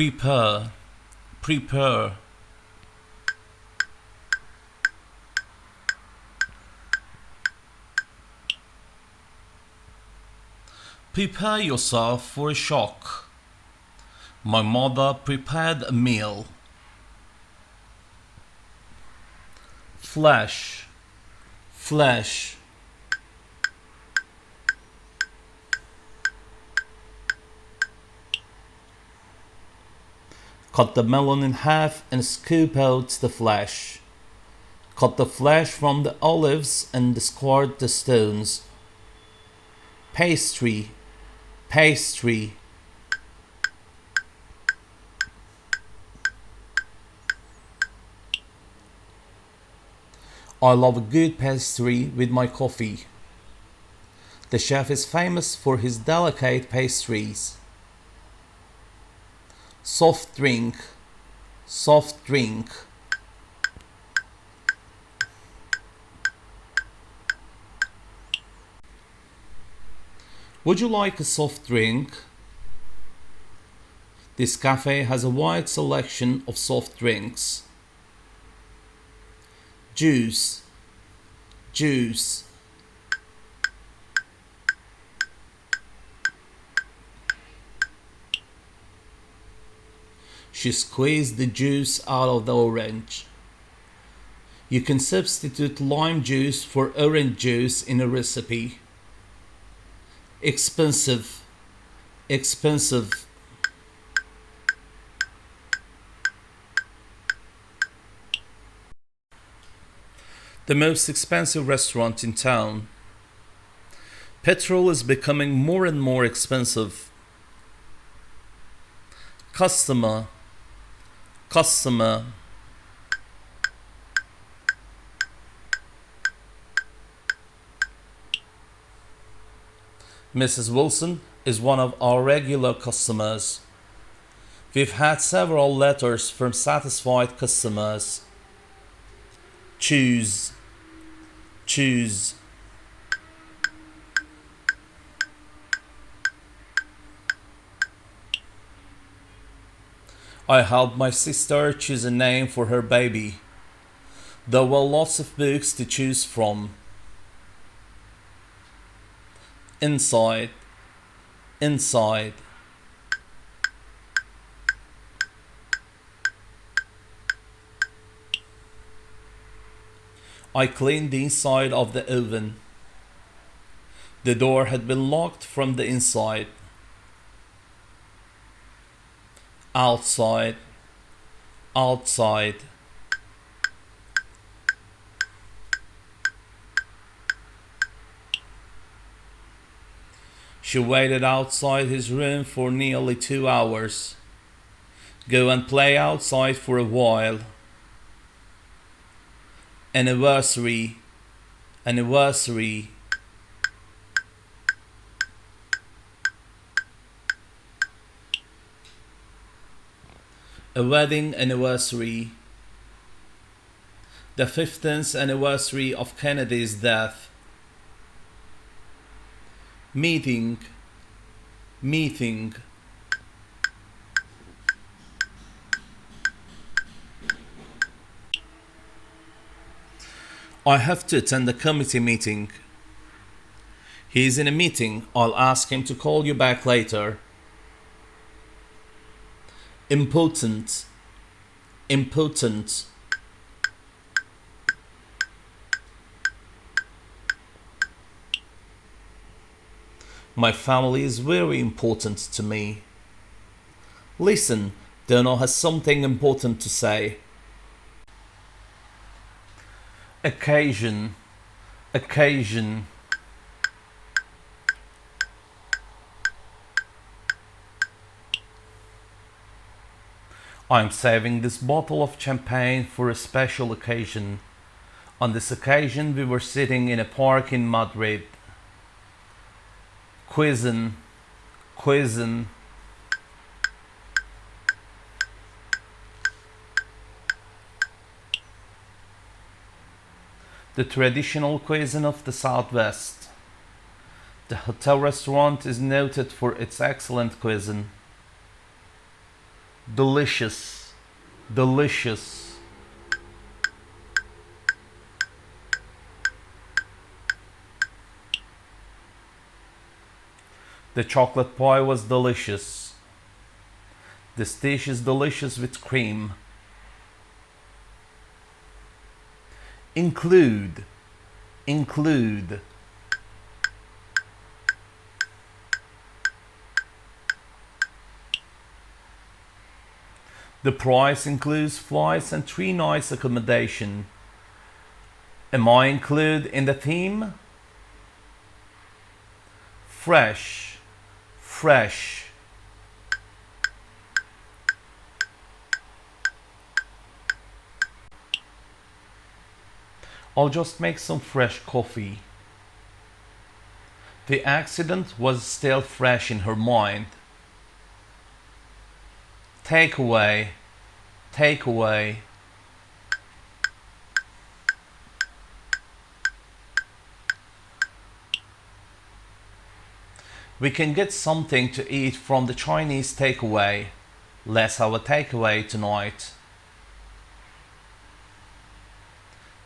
prepare, prepare. Prepare yourself for a shock. My mother prepared a meal. Flash, flash. Cut the melon in half and scoop out the flesh. Cut the flesh from the olives and discard the stones. Pastry, pastry. I love a good pastry with my coffee. The chef is famous for his delicate pastries. Soft drink, soft drink. Would you like a soft drink? This cafe has a wide selection of soft drinks. Juice, juice. She squeezed the juice out of the orange. You can substitute lime juice for orange juice in a recipe. Expensive, expensive. The most expensive restaurant in town. Petrol is becoming more and more expensive. Customer, customer. Mrs. Wilson is one of our regular customers. We've had several letters from satisfied customers. Choose, choose. I helped my sister choose a name for her baby. There were lots of books to choose from. Inside, inside. I cleaned the inside of the oven. The door had been locked from the inside. Outside, outside. She waited outside his room for nearly 2 hours. Go and play outside for a while. Anniversary, anniversary. A wedding anniversary. The 15th anniversary of Kennedy's death. Meeting, meeting. I have to attend a committee meeting. He is in a meeting. I'll ask him to call you back later. Important, important. My family is very important to me. Listen, Donald has something important to say. Occasion, occasion. I'm saving this bottle of champagne for a special occasion. On this occasion, we were sitting in a park in Madrid. Cuisine, cuisine. The traditional cuisine of the Southwest. The hotel restaurant is noted for its excellent cuisine. delicious, delicious. The chocolate pie was delicious. This dish is delicious with cream. Include, include. The price includes flights and 3 nights accommodation. Am I included in the theme? Fresh, fresh. I'll just make some fresh coffee. The accident was still fresh in her mind. Take away, take away. We can get something to eat from the Chinese takeaway. Let's have a takeaway tonight.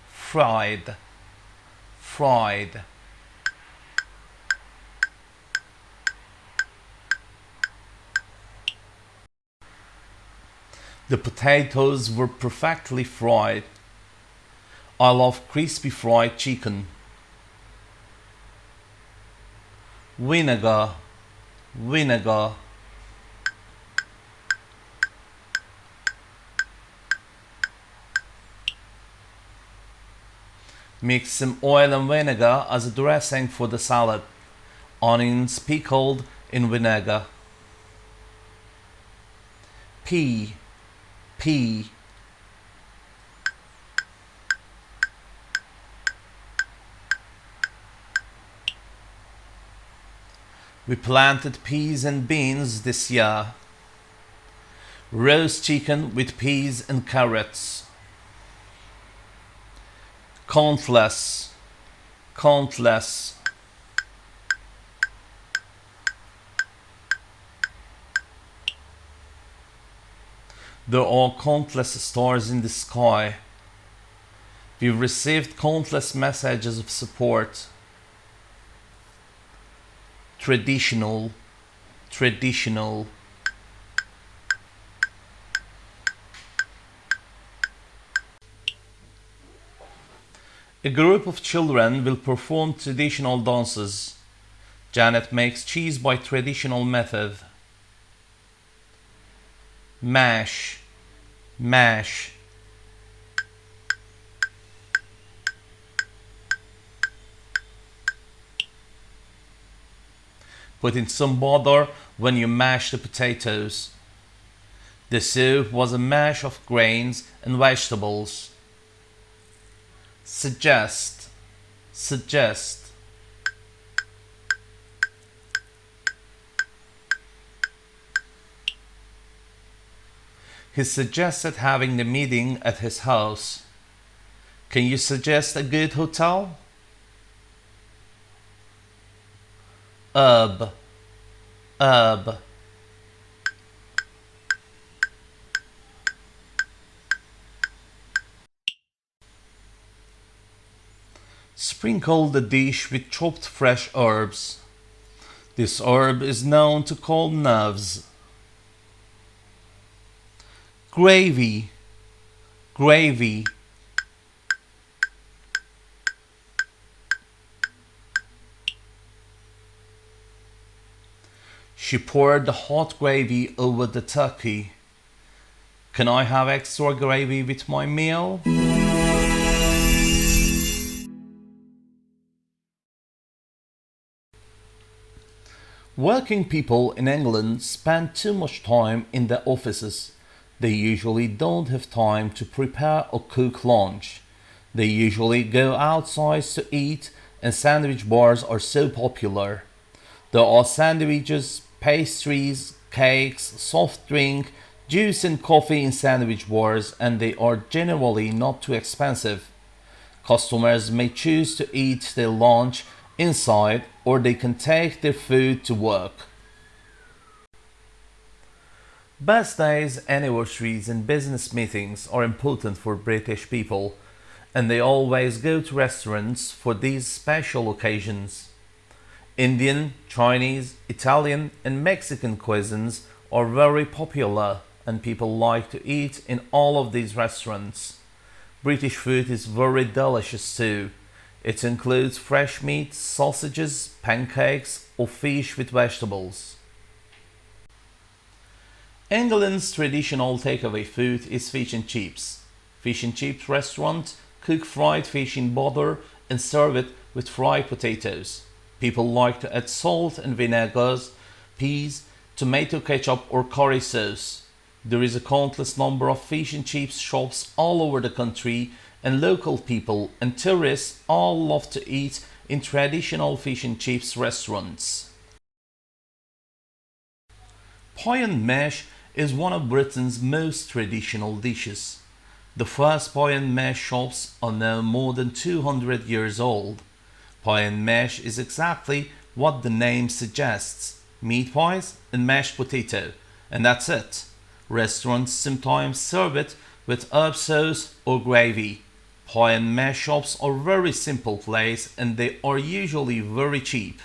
Fried, fried. The potatoes were perfectly fried. I love crispy fried chicken. Vinegar, vinegar. Mix some oil and vinegar as a dressing for the salad. Onions pickled in vinegar. Pea, pea. We planted peas and beans this year. Roast chicken with peas and carrots. Countless, countless. There are countless stars in the sky. We've received countless messages of support. Traditional, traditional. A group of children will perform traditional dances. Janet makes cheese by traditional method. Mash, mash. Put in some butter when you mash the potatoes. The soup was a mash of grains and vegetables. Suggest, suggest. He suggested having the meeting at his house. Can you suggest a good hotel? Herb, herb. Sprinkle the dish with chopped fresh herbs. This herb is known to calm nerves. Gravy, gravy. She poured the hot gravy over the turkey. Can I have extra gravy with my meal? Working people in England spend too much time in their offices. They usually don't have time to prepare or cook lunch. They usually go outside to eat, and sandwich bars are so popular. There are sandwiches, pastries, cakes, soft drink, juice and coffee in sandwich bars, and they are generally not too expensive. Customers may choose to eat their lunch inside, or they can take their food to work. Birthdays, anniversaries, and business meetings are important for British people, and they always go to restaurants for these special occasions. Indian, Chinese, Italian, and Mexican cuisines are very popular, and people like to eat in all of these restaurants. British food is very delicious too. It includes fresh meat, sausages, pancakes, or fish with vegetables. England's traditional takeaway food is fish and chips. Fish and chips restaurants cook fried fish in butter and serve it with fried potatoes. People like to add salt and vinegars, peas, tomato ketchup or curry sauce. There is a countless number of fish and chips shops all over the country, and local people and tourists all love to eat in traditional fish and chips restaurants. Pie and mash is one of Britain's most traditional dishes. The first pie and mash shops are now more than 200 years old. Pie and mash is exactly what the name suggests: meat pies and mashed potato, and that's it. Restaurants sometimes serve it with herb sauce or gravy. Pie and mash shops are very simple place and they are usually very cheap.